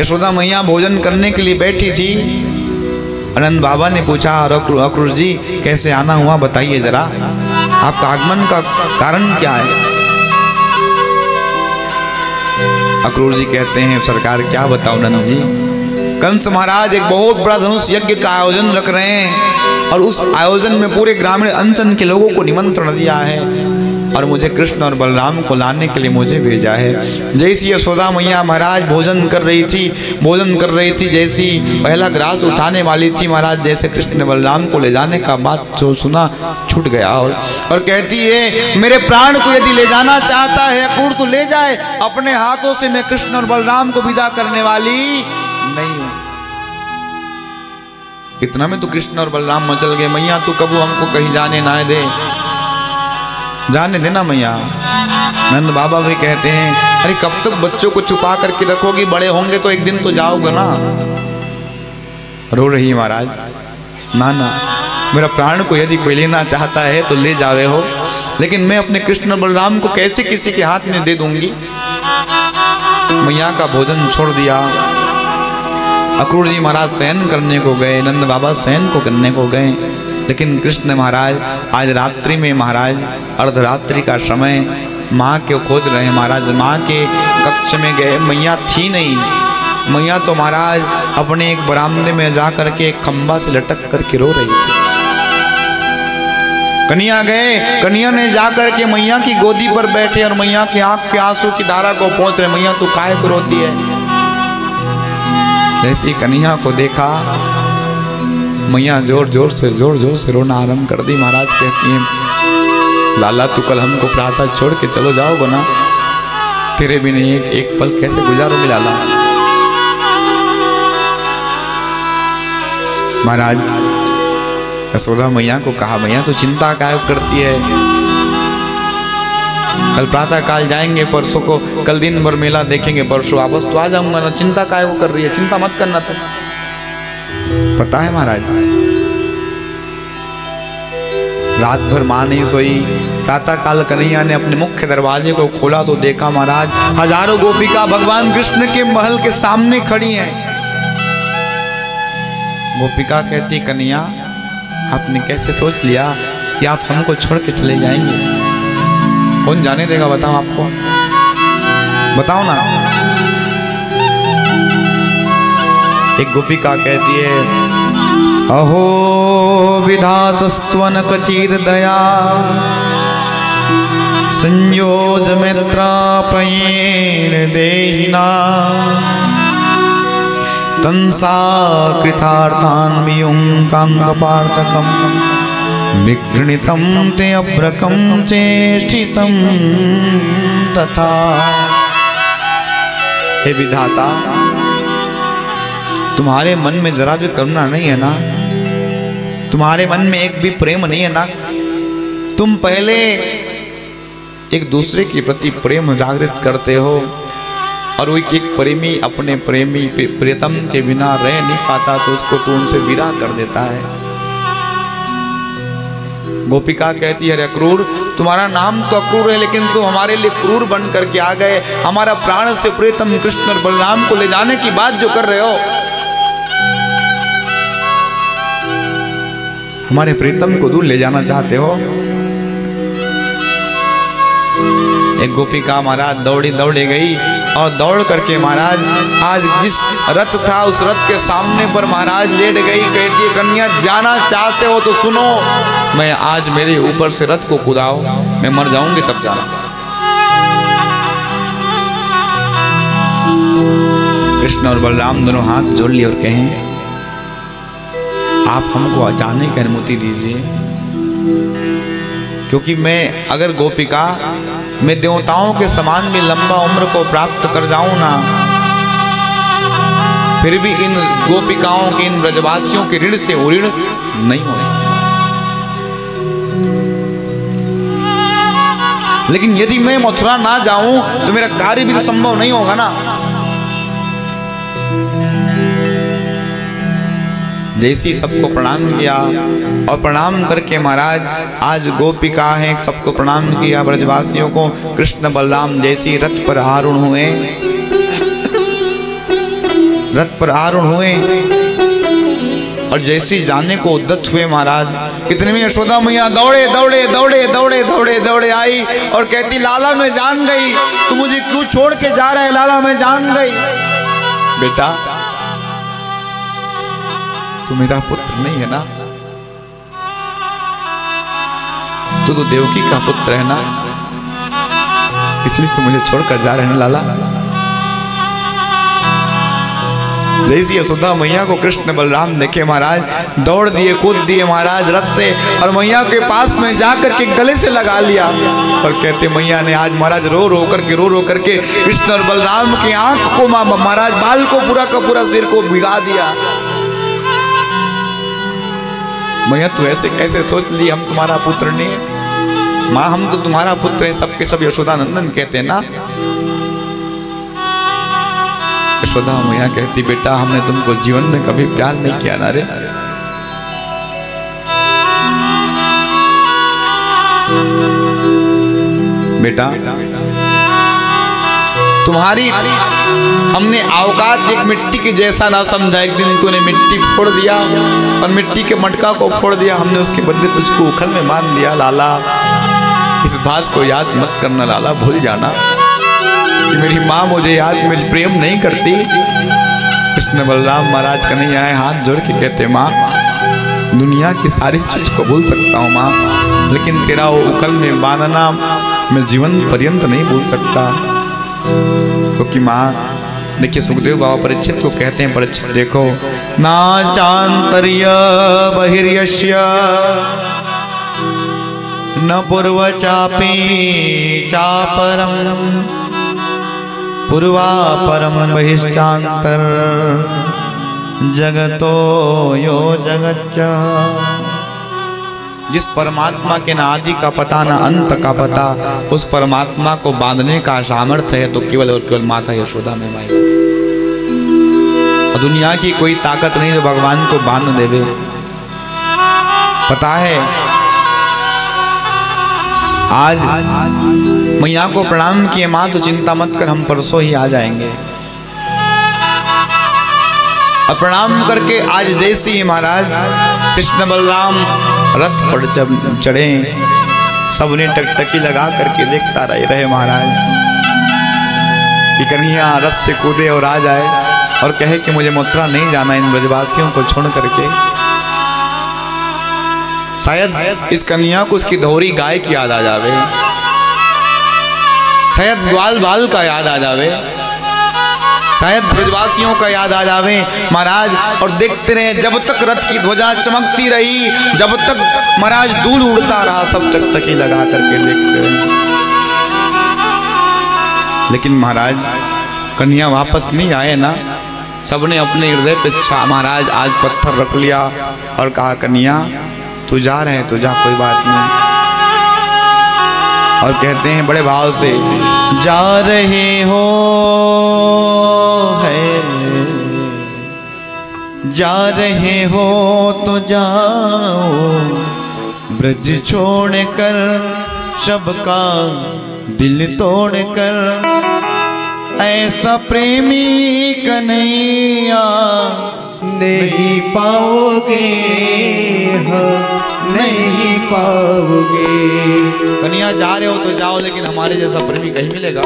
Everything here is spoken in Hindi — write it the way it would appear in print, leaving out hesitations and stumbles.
यशोदा मैया भोजन करने के लिए बैठी थी। आनंद बाबा ने पूछा, अक्रूर जी कैसे आना हुआ बताइए जरा, आपका आगमन का कारण क्या है? अक्रूर जी कहते हैं, सरकार क्या बताओ नंद जी, कंस महाराज एक बहुत बड़ा धनुष यज्ञ का आयोजन रख रहे हैं और उस आयोजन में पूरे ग्रामीण अंचल के लोगों को निमंत्रण दिया है और मुझे कृष्ण और बलराम को लाने के लिए मुझे भेजा है। जैसी यशोदा मैया महाराज भोजन कर रही थी, जैसी पहला ग्रास उठाने वाली थी महाराज, जैसे कृष्ण ने बलराम को ले जाने का बात जो सुना छूट गया और कहती है, मेरे प्राण को यदि ले जाना चाहता है अक्रूर तो ले जाए, अपने हाथों से मैं कृष्ण और बलराम को विदा करने वाली नहीं हूं। इतना में तो कृष्ण और बलराम मचल गए, मैया तू कबू हमको कहीं जाने ना दे, जाने देना मैया। नंद बाबा भी कहते हैं, अरे कब तक बच्चों को छुपा करके रखोगी, बड़े होंगे तो एक दिन तो जाओगे ना। रो रही महाराज, ना ना, मेरा प्राण को यदि कोई लेना चाहता है तो ले जावे हो, लेकिन मैं अपने कृष्ण बलराम को कैसे किसी के हाथ में दे दूंगी। मैया का भोजन छोड़ दिया। अक्रूर जी महाराज शयन करने को गए, नंद बाबा शयन को करने को गए, लेकिन कृष्ण महाराज आज रात्रि में महाराज अर्धरात्रि का समय माँ के खोज रहे हैं महाराज। माँ के कक्ष में गए, मैया थी नहीं। मैया तो महाराज अपने एक बरामदे में जा करके एक खंबा से लटक करके रो रही थी। कन्या गए, कन्या ने जा करके मैया की गोदी पर बैठे और मैया की आंख के आंसू की धारा को पहुंच रहे, मैया तू काहे को रोती है। जैसी कन्या को देखा, मैया जोर जोर से रोना आरंभ कर दी। महाराज कहती हैं, लाला तू कल हमको प्रातः छोड़ के चलो जाओगे ना, तेरे भी नहीं एक पल कैसे गुजारोगे लाला। महाराज यशोदा मैया को कहा, मैया तो चिंता काहे करती है, कल प्रातः काल जाएंगे, परसों को कल दिन भर मेला देखेंगे, परसों वापस तो आ जाऊंगा ना, चिंता काहे को कर रही है, चिंता मत करना। तो पता है महाराज रात भर मां नहीं सोई। प्रातः काल कन्हैया ने अपने मुख्य दरवाजे को खोला तो देखा महाराज हजारों गोपिका भगवान कृष्ण के महल के सामने खड़ी हैं। गोपिका कहती, कन्हैया आपने कैसे सोच लिया कि आप हमको छोड़ के चले जाएंगे? कौन जाने देगा, बताओ आपको, बताओ ना। एक गोपिका कहती है, अहो विधातस्त्वन कचिर दया संयोज मित्रापयेन देहिना तंसा कृतार्थान वियुं कांगपार्थकम विघ्नितं ते अभ्रकं चेष्टितं तथा। हे विधाता, तुम्हारे मन में जरा भी करुणा नहीं है ना, तुम्हारे मन में एक भी प्रेम नहीं है ना। तुम पहले एक दूसरे के प्रति प्रेम जागृत करते हो और वो एक प्रेमी अपने प्रेमी प्रियतम के बिना रह नहीं पाता तो उसको तो उनसे विदा कर देता है। गोपिका कहती है, अरे अक्रूर, तुम्हारा नाम तो अक्रूर है लेकिन तुम हमारे लिए क्रूर बन करके आ गए। हमारा प्राण से प्रियतम कृष्ण और बलराम को ले जाने की बात जो कर रहे हो, हमारे प्रीतम को दूर ले जाना चाहते हो। एक गोपिका महाराज दौड़ी गई और दौड़ करके महाराज आज जिस रथ था उस रथ के सामने पर महाराज लेट गई। कहती है, कन्या जाना चाहते हो तो सुनो, मैं आज मेरे ऊपर से रथ को कूदाओ, मैं मर जाऊंगी तब जाना। कृष्ण और बलराम दोनों हाथ जोड़ लिए और कहें, आप हमको जाने की अनुमति दीजिए, क्योंकि मैं अगर गोपिका मैं देवताओं के समान भी लंबा उम्र को प्राप्त कर जाऊं ना, फिर भी इन गोपिकाओं के इन ब्रजवासियों के ऋण से ऋण नहीं हो सकता। लेकिन यदि मैं मथुरा ना जाऊं तो मेरा कार्य भी संभव नहीं होगा ना। जैसी सबको प्रणाम किया और प्रणाम करके महाराज आज गोपिका हैं सबको प्रणाम किया ब्रजवासियों को। कृष्ण बलराम जैसी रथ पर आरूढ़ हुए, रथ पर आरूढ़ हुए और जैसे जाने को उद्यत हुए महाराज, इतने में यशोदा मैया दौड़े दौड़े दौड़े दौड़े दौड़े दौड़े आई और कहती लाला मैं जान गई, तू मुझे क्यों छोड़ के जा रहा है, लाला मैं जान गई। बेटा तू मेरा पुत्र नहीं है ना, तू तो देवकी का पुत्र है ना, इसलिए तू मुझे छोड़कर जा रहे हैं लाला। जैसी यशोदा मैया को कृष्ण बलराम देखे महाराज, दौड़ दिए कूद दिए महाराज रथ से और मैया के पास में जाकर के गले से लगा लिया और कहते मैया ने आज महाराज रो रो करके कृष्ण और बलराम की आंख को महाराज बाल को पूरा का पूरा सिर को भिगा दिया। मैया तू ऐसे कैसे सोच ली, हम तुम्हारा पुत्र नहीं है? माँ हम तो तुम्हारा पुत्र है, सबके सब यशोदा नंदन कहते हैं ना। यशोदा मैया कहती बेटा हमने तुमको जीवन में कभी प्यार नहीं किया ना रे। बेटा तुम्हारी हमने औकात एक मिट्टी के जैसा ना समझा, एक दिन तूने मिट्टी फोड़ दिया और मिट्टी के मटका को फोड़ दिया, हमने उसके बदले तुझको उखल में बांध दिया। लाला इस बात को याद मत करना लाला, भूल जाना कि मेरी माँ मुझे याद में प्रेम नहीं करती। कृष्ण बलराम महाराज कन्हैया आए हाथ जोड़ के कहते माँ दुनिया की सारी चीज को भूल सकता हूँ माँ, लेकिन तेरा वो उखल में बांधना मैं जीवन पर्यंत नहीं भूल सकता। क्योंकि माँ देखिए सुखदेव बाबा परीक्षित को कहते हैं, परीक्षित देखो ना चांतर्य बहिर्यस्य न पूर्व चापी चापरम पूर्वा परम बहिष्ठांतर जगतो यो जगच्च। जिस परमात्मा के ना आदि का पता ना अंत का पता, उस परमात्मा को बांधने का सामर्थ्य है तो केवल और केवल माता यशोदा में माई। और दुनिया की कोई ताकत नहीं जो भगवान को बांध देवे। पता है आज मैया को प्रणाम किए माँ तो चिंता मत कर, हम परसों ही आ जाएंगे। और प्रणाम करके आज जैसे ही महाराज कृष्ण बलराम रथ पर चढ़े, सबने टकटकी लगा करके देखता रहे महाराज कि कन्हैया रथ से कूदे और आ जाए और कहे कि मुझे मथुरा नहीं जाना इन ब्रजवासियों को छोड़ करके। शायद इस कन्हैया को उसकी धौरी गाय की याद आ जावे, शायद ग्वाल बाल का याद आ जावे, शायद ब्रजवासियों का याद आ जावे महाराज। और देखते रहे जब तक रथ की ध्वजा चमकती रही, जब तक महाराज दूर उड़ता रहा, सब टकटकी लगा करके देखते रहे। लेकिन महाराज कन्हैया वापस नहीं आए ना, सबने अपने हृदय पे महाराज आज पत्थर रख लिया और कहा कन्हैया तू जा रहे तो जा, कोई बात नहीं। और कहते हैं बड़े भाव से जा रहे हो है, जा रहे हो तो जाओ ब्रज छोड़ कर, सबका दिल तोड़ कर, ऐसा प्रेमी कन्हैया नहीं पाओगे, नहीं पाओगे। कन्हैया जा रहे हो तो जाओ, लेकिन हमारे जैसा प्रेमी कहीं मिलेगा?